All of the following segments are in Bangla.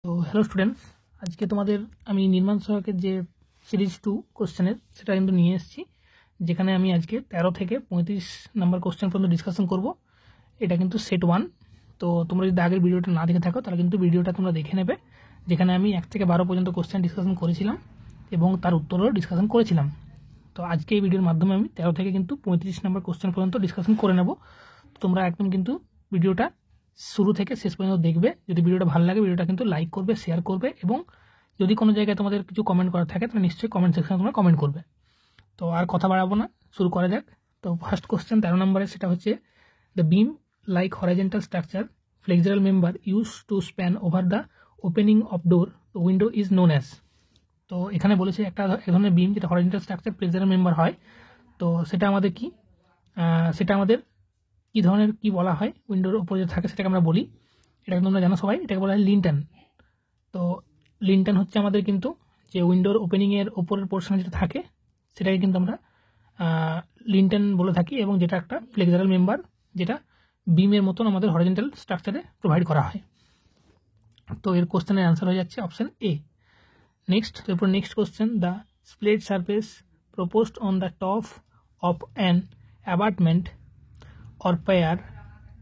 তো হ্যালো স্টুডেন্টস, আজকে তোমাদের আমি নির্মাণ সহায়কের যে সিরিজ 2 কোশ্চেনের সেটা কিন্তু নিয়ে এসেছি, যেখানে আমি আজকে 13 থেকে 35 নাম্বার কোশ্চেন পর্যন্ত ডিসকাশন করব। এটা কিন্তু সেট 1। তো তোমরা যদি আগের ভিডিওটা না দেখে থাকো তাহলে কিন্তু ভিডিওটা তোমরা দেখে নেবে, যেখানে আমি 1 থেকে 12 পর্যন্ত কোশ্চেন ডিসকাশন করেছিলাম এবং তার উত্তরও ডিসকাশন করেছিলাম। তো আজকে এই ভিডিওর মাধ্যমে আমি 13 থেকে কিন্তু 35 নাম্বার কোশ্চেন পর্যন্ত ডিসকাশন করে নেব। তোমরা একদম কিন্তু ভিডিওটা শুরু থেকে শেষ পর্যন্ত দেখবে। যদি ভিডিওটা ভালো লাগে ভিডিওটা কিন্তু লাইক করবে, শেয়ার করবে, এবং যদি কোনো জায়গায় তোমাদের কিছু কমেন্ট করা থাকে তাহলে নিশ্চয়ই কমেন্ট সেকশনে তোমরা কমেন্ট করবে। তো আর কথা বাড়াবো না, শুরু করা যাক। তো ফার্স্ট কোশ্চেন 13 নম্বরে, সেটা হচ্ছে the beam like horizontal structure flexural member use to span over the opening of door window is known as. তো এখানে বলেছে এক ধরনের বিম যেটা হরাইজন্টাল স্ট্রাকচার ফ্লেক্সারাল মেম্বার হয়। তো সেটা আমাদের কি কী ধরনের কি বলা হয়, উইন্ডোর ওপরে যে থাকে সেটাকে আমরা বলি, এটাকে তোমরা জানো সবাই, এটাকে বলা হয় লিন্টান। তো লিন্টান হচ্ছে আমাদের কিন্তু যে উইন্ডোর ওপেনিংয়ের ওপরের পোর্শনে যেটা থাকে সেটাকে কিন্তু আমরা লিন্টান বলে থাকি, এবং যেটা একটা ফ্লেক্সারাল মেম্বার যেটা বিমের মতন আমাদের হরিজন্টাল স্ট্রাকচারে প্রোভাইড করা হয়। তো এর কোশ্চেনের অ্যান্সার হয়ে যাচ্ছে অপশন এ। এরপর next question, the splayed surface proposed on the top of an abutment or pair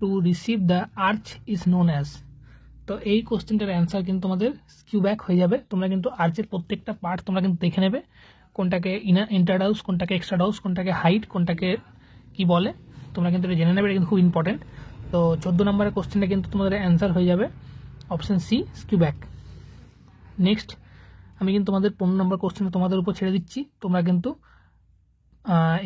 to receive the arch is known as। তো এই কোশ্চেনটার অ্যান্সার কিন্তু তোমাদের স্কিউ ব্যাক হয়ে যাবে। তোমরা কিন্তু আর্চের প্রত্যেকটা পার্ট তোমরা কিন্তু দেখে নেবে, কোনটাকে ইন্টার হাউস, কোনটাকে এক্সট্রা হাউস, কোনটাকে হাইট, কোনটাকে কি বলে, তোমরা কিন্তু এটা জেনে নেবে। এটা কিন্তু খুব ইম্পর্টেন্ট। তো 14 নম্বরের কোশ্চেনটা কিন্তু তোমাদের অ্যান্সার হয়ে যাবে option C, skew back. Next আমি কিন্তু তোমাদের 15 নম্বর কোশ্চেনটা তোমাদের উপর ছেড়ে দিচ্ছি। তোমরা কিন্তু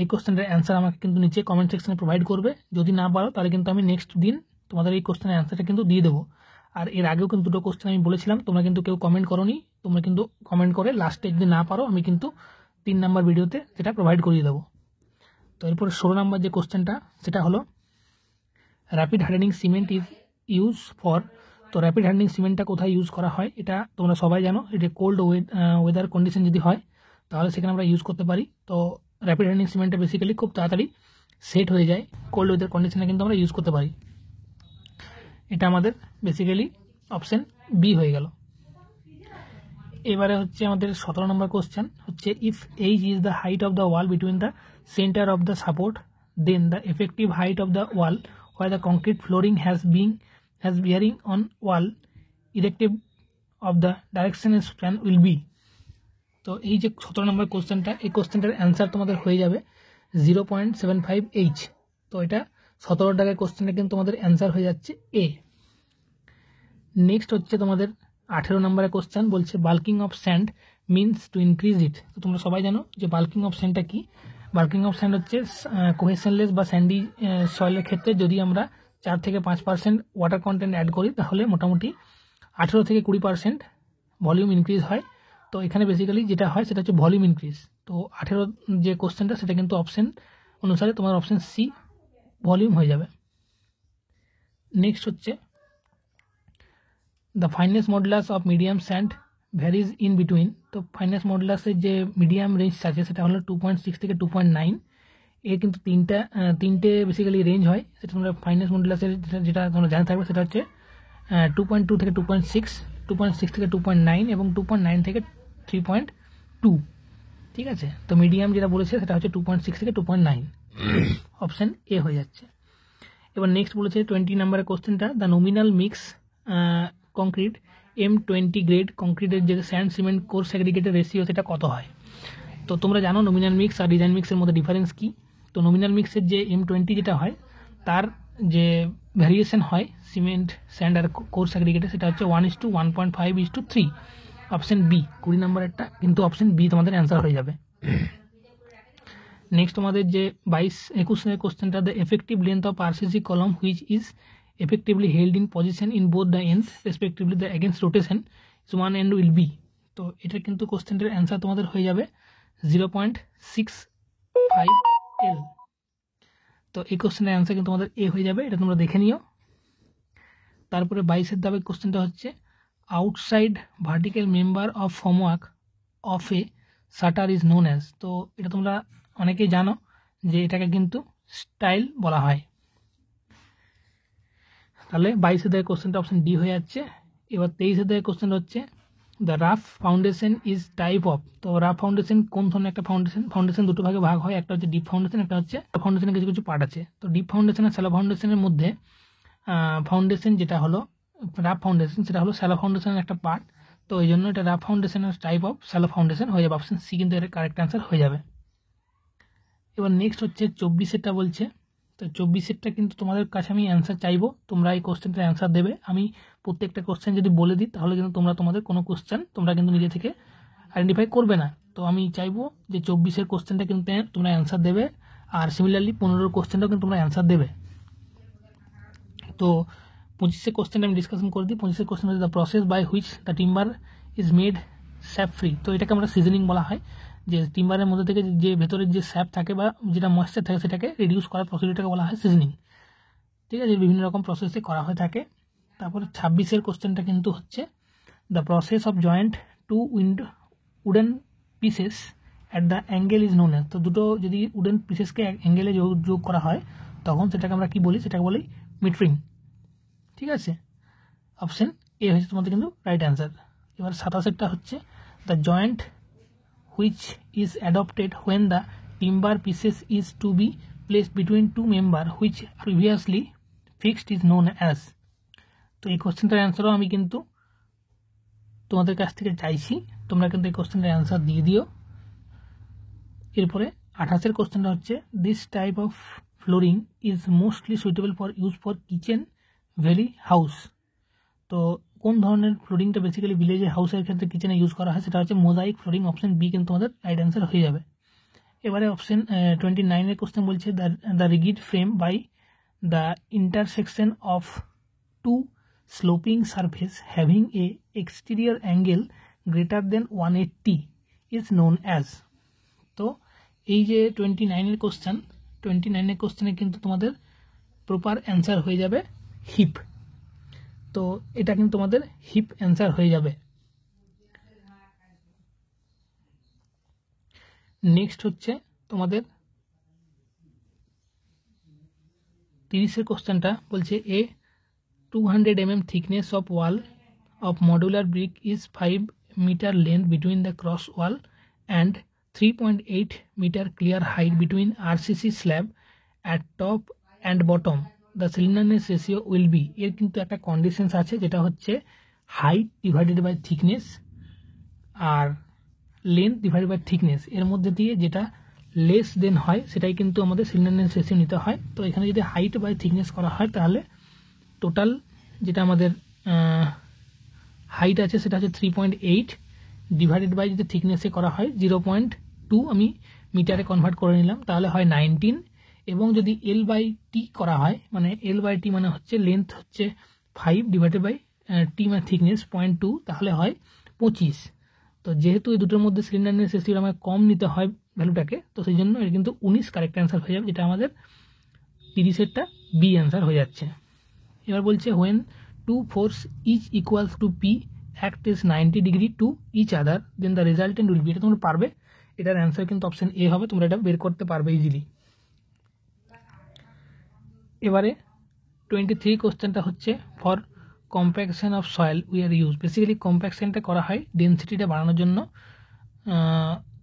এই কোশ্চেনের অ্যান্সার আমাকে কিন্তু নিচে কমেন্ট সেকশনে প্রোভাইড করবে। যদি না পারো তাহলে কিন্তু আমি নেক্সট দিন তোমাদের এই কোশ্চেনের অ্যান্সারটা কিন্তু দিয়ে দেবো। আর এর আগেও কিন্তু দুটো কোশ্চেন আমি বলেছিলাম, তোমরা কিন্তু কেউ কমেন্ট করোনি। তোমরা কিন্তু কমেন্ট করে লাস্টে যদি না পারো আমি কিন্তু 3 নাম্বার ভিডিওতে সেটা প্রোভাইড করিয়ে দেবো। তো এরপর 16 নাম্বার যে কোশ্চেনটা সেটা হলো rapid hardening cement is use for. তো র্যাপিড হার্ডেনিং সিমেন্টটা কোথায় ইউজ করা হয় এটা তোমরা সবাই জানো। এটা কোল্ড ওয়েদার কন্ডিশন যদি হয় তাহলে সেখানে আমরা ইউজ করতে পারি। তো র্যাপিড হার্ডেনিং সিমেন্টটা বেসিক্যালি খুব তাড়াতাড়ি সেট হয়ে যায়, কোল্ড ওয়েদার কন্ডিশনে কিন্তু আমরা ইউজ করতে পারি। এটা আমাদের বেসিক্যালি অপশন বি হয়ে গেল। এবারে হচ্ছে আমাদের 17 নম্বর কোশ্চেন হচ্ছে, if H is the height of the wall between the centre of the support, then the effective height of the wall where the concrete flooring has bearing on wall irrespective of the direction span will be। তো এই যে 17 নম্বর কোশ্চেনটা, এই কোশ্চেনটার অ্যান্সার তোমাদের হয়ে যাবে 0.75 H। তো এটা 17 টাকার কোশ্চেনটা কিন্তু তোমাদের অ্যান্সার হয়ে যাচ্ছে এ। নেক্সট হচ্ছে তোমাদের 18 নম্বরের কোশ্চেন, বলছে bulking of sand means to increase it. তো তোমরা সবাই জানো যে বাল্কিং অফ স্যান্ডটা কি। বাল্কিং অফ স্যান্ড হচ্ছে কোহেশনলেস বা স্যান্ডি সয়েলের ক্ষেত্রে যদি আমরা 4 থেকে 5% ওয়াটার কন্টেন্ট অ্যাড করি তাহলে মোটামুটি 18 থেকে 20% ভলিউম ইনক্রিজ হয়। তো এখানে বেসিক্যালি যেটা হয় সেটা হচ্ছে ভলিউম ইনক্রিজ। তো 18 যে কোশ্চেনটা সেটা কিন্তু অপশন অনুসারে তোমার অপশন সি ভলিউম হয়ে যাবে। নেক্সট হচ্ছে the fineness modulus of medium sand varies in between. তো ফাইনেস মডুলাসের যে মিডিয়াম রেঞ্জ আছে সেটা হলো 2.6 থেকে 2.9। এর কিন্তু তিনটে বেসিক্যালি রেঞ্জ হয়। সেটা তোমরা ফাইনেস মডুলাসের যেটা তোমরা জানা থাকবে সেটা হচ্ছে 2.2 থেকে 2.6, 2.6 থেকে 2.9 এবং 2.9 থেকে 3.2। ঠিক আছে, তো মিডিয়াম যেটা বলেছে সেটা হচ্ছে 2.6 থেকে 2.9, অপশন এ হয়ে যাচ্ছে। এবার নেক্সট বলেছে 20 নম্বরের কোশ্চেনটা, the nominal mix concrete M20 grade কংক্রিটের যে স্যান্ড সিমেন্ট কোর সেগ্রিগেটের রেশিও সেটা কত হয়। তো তোমরা জানো নমিনাল মিক্স আর ডিজাইন মিক্সের মধ্যে ডিফারেন্স কি। তো নমিনাল মিক্সের যে M20 যেটা হয় তার যে ভ্যারিয়েশন হয় সিমেন্ট স্যান্ড আর কোর সেগ্রিগেটে সেটা হচ্ছে 1:1.5:3, অপশন বি। 20 নম্বরেরটা কিন্তু অপশন বি তোমাদের অ্যান্সার হয়ে যাবে। নেক্সট তোমাদের যে 22-21 কোশ্চেনটা, the effective length of RCC column which is effectively held in position in both the ends respectively the against rotation is one end will be। তো এটা কিন্তু কোশ্চেনটার অ্যান্সার তোমাদের হয়ে যাবে 0.65 L। তো এই কোশ্চেনের অ্যান্সার কিন্তু তোমাদের এ হয়ে যাবে, এটা তোমরা দেখে নিও। তারপরে 22-এর দাবে কোশ্চেনটা হচ্ছে, outside vertical member of formwork of A shutter is known as. তো এটা তোমরা অনেকেই জানো যে এটাকে কিন্তু স্টাইল বলা হয়। তাহলে 22-এর কোশ্চেনটা অপশন ডি হয়ে যাচ্ছে, এবার 23 কোশ্চেনটা হচ্ছে the rough foundation is type of. তো রাফ ফাউন্ডেশন কোন ধরনের একটা ফাউন্ডেশন দুটো ভাগে ভাগ হয়, একটা হচ্ছে ডিপ ফাউন্ডেশন, একটা হচ্ছে ফাউন্ডেশনের কিছু কিছু পার্ট আছে। তো ডিপ ফাউন্ডেশন আর শ্যালো ফাউন্ডেশনের মধ্যে ফাউন্ডেশন যেটা হলো রাফ ফাউন্ডেশন, সেটা হলো শ্যালো ফাউন্ডেশনের একটা পার্ট। তো এই জন্য এটা রাফ ফাউন্ডেশনের টাইপ অফ শ্যালো ফাউন্ডেশন হয়ে যাবে, অপশন সি কিন্তু এর কারেক্ট অ্যান্সার হয়ে যাবে। এবার নেক্সট হচ্ছে 24 বলছে। তো 24 কিন্তু তোমাদের কাছে আমি অ্যান্সার চাইবো, তোমরা এই কোশ্চেনটার অ্যান্সার দেবে। আমি প্রত্যেকটা কোশ্চেন যদি বলে দিই তাহলে কিন্তু তোমাদের কোনো কোশ্চেন তোমরা কিন্তু নিজে থেকে আইডেন্টিফাই করবে না। তো আমি চাইবো যে 24 কোশ্চেনটা কিন্তু তোমরা অ্যান্সার দেবে, আর সিমিলারলি 15 কোশ্চেনটাও কিন্তু তোমরা অ্যান্সার দেবে। তো 25 কোশ্চেনটা আমি ডিসকাশন করে দিই। 25 কোশ্চেন হচ্ছে the process by which the timber is made sap free. তো এটাকে আমরা সিজনিং বলা হয়, যে টিম্বারের মধ্যে থেকে যে ভেতরের যে স্যাপ থাকে বা যেটা ময়েশ্চার থাকে সেটাকে রিডিউস করার প্রসিডিউরটাকে বলা হয় সিজনিং। ঠিক আছে, বিভিন্ন রকম প্রসেসে করা হয়ে থাকে। তারপরে 26 কোশ্চেনটা কিন্তু হচ্ছে the process of joint two wooden pieces at the angle is known as. তো দুটো যদি উডেন পিসেসকে অ্যাঙ্গেলে যোগ করা হয় তখন সেটাকে আমরা কি বলি, সেটাকে বলি মিটরিং। ঠিক আছে, অপশন এ হচ্ছে তোমাদের কিন্তু রাইট অ্যান্সার। এবার 27টা হচ্ছে the joint which is adopted when the timber pieces is to be placed between two member which previously fixed is known as. তো এই কোশ্চেনটার অ্যান্সারও আমি কিন্তু তোমাদের কাছ থেকে চাইছি, তোমরা কিন্তু এই কোশ্চেনটার অ্যান্সার দিয়ে দিও। এরপরে 28 কোশ্চেনটা হচ্ছে this type of flooring is mostly suitable for use for kitchen valley house. তো কোন ধরনের ফ্লোরিংটা বেসিক্যালি ভিলেজের হাউসের ক্ষেত্রে কিচেনে ইউজ করা হয়, সেটা হচ্ছে মোজাইক ফ্লোরিং, অপশন বি কিন্তু তোমাদের রাইট অ্যান্সার হয়ে যাবে। এবারে অপশন 29 কোশ্চেন বলছে the rigid frame by the intersection of two sloping surface having a exterior angle greater than 180 is known as. তো এই যে 29 কোশ্চেনে কিন্তু তোমাদের প্রপার অ্যান্সার হয়ে যাবে হিপ। তো এটা কিন্তু তোমাদের হিপ অ্যান্সার হয়ে যাবে। নেক্সট হচ্ছে তোমাদের 30 কোশ্চেনটা বলছে এ 200 mm thickness of wall of modular brick is 5 meter length between the cross wall and 3.8 meter clear height between RCC slab at top and bottom. The slenderness ratio will be, এর কিন্তু একটা কন্ডিশনস আছে যেটা হচ্ছে হাইট ডিভাইডেড বাই থিকনেস আর লেন্থ ডিভাইডেড বাই থিকনেস, এর মধ্যে দিয়ে যেটা লেস দেন হয় সেটাই কিন্তু আমাদের স্লেন্ডারনেস রেশিও নিতে হয়। তো এখানে যদি হাইট বাই থিকনেস করা হয় তাহলে টোটাল যেটা আমাদের হাইট আছে সেটা হচ্ছে 3.8 ডিভাইডেড বাই যদি থিকনেসে করা হয় 0.2, আমি মিটারে কনভার্ট করে নিলাম, তাহলে হয় 19। এবং যদি এল বাই টি করা হয়, মানে এল বাই টি মানে হচ্ছে লেন্থ হচ্ছে 5 ডিভাইডেড বাই টি মানে থিকনেস 0.2, তাহলে হয় 25। তো যেহেতু এই দুটোর মধ্যে স্লেন্ডারনেস রেশিও আমাকে কম নিতে হয় ভ্যালুটাকে, তো সেই জন্য এর কিন্তু 19 কারেক্ট অ্যান্সার হয়ে যাবে, যেটা আমাদের 30 বি অ্যান্সার হয়ে যাচ্ছে। এবার বলছে when two force each equals to P act is 90 degree to each other then the resultant will be. এটা তোমরা পারবে, এটার অ্যান্সার কিন্তু অপশন এ হবে, তোমরা এটা বের করতে পারবে ইজিলি। এবারে 23 কোশ্চেনটা হচ্ছে for compaction of soil we are use. Basically কম্প্যাকশনটা করা হয় ডেন্সিটিটা বাড়ানোর জন্য।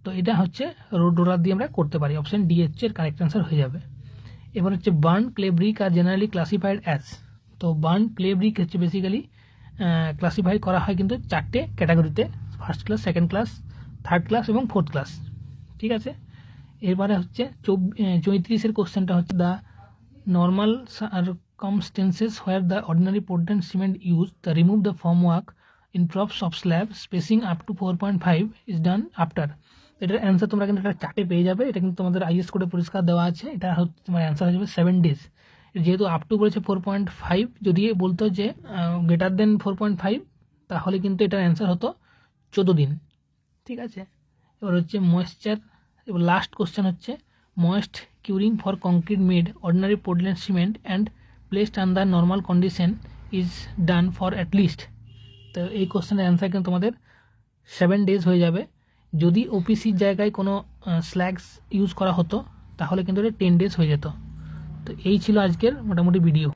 তো এটা হচ্ছে রোড রোলার দিয়ে আমরা করতে পারি, অপশন ডি হচ্ছে এর কারেক্ট অ্যান্সার হয়ে যাবে। এবার হচ্ছে burn clay brick are generally classified as. তো বার্ন ক্লে ব্রিক হচ্ছে বেসিক্যালি ক্লাসিফাই করা হয় কিন্তু 4টে ক্যাটাগরিতে, first class, second class, third class এবং ফোর্থ ক্লাস। ঠিক আছে, এরপরে হচ্ছে 34 কোশ্চেনটা হচ্ছে the normal circumstances where the ordinary Portland cement used to remove the formwork in props of slab spacing up to 4.5 is done after. এটার অ্যান্সার তোমরা কিন্তু একটা চার্টে পেয়ে যাবে, এটা কিন্তু তোমাদের আইএস কোডে পরিষ্কার দেওয়া আছে। এটা হচ্ছে তোমার অ্যান্সার হয়ে যাবে 7 days। যেহেতু আপ টু বলেছে 4.5, যদি বলতো যে গ্রেটার দেন 4.5 তাহলে কিন্তু এটার অ্যান্সার হতো 14 দিন। ঠিক আছে, এবার হচ্ছে ময়েশ্চার। এবার লাস্ট কোশ্চেন হচ্ছে moist curing for concrete made ordinary Portland cement and placed under normal condition is done for at least। তো এই কোশ্চেনের অ্যান্সার কিন্তু তোমাদের 7 days হয়ে যাবে। যদি ওপিসির জায়গায় কোনো স্ল্যাগস ইউজ করা হতো তাহলে কিন্তু এটা 10 days হয়ে যেত। তো এই ছিল আজকের মোটামুটি ভিডিও।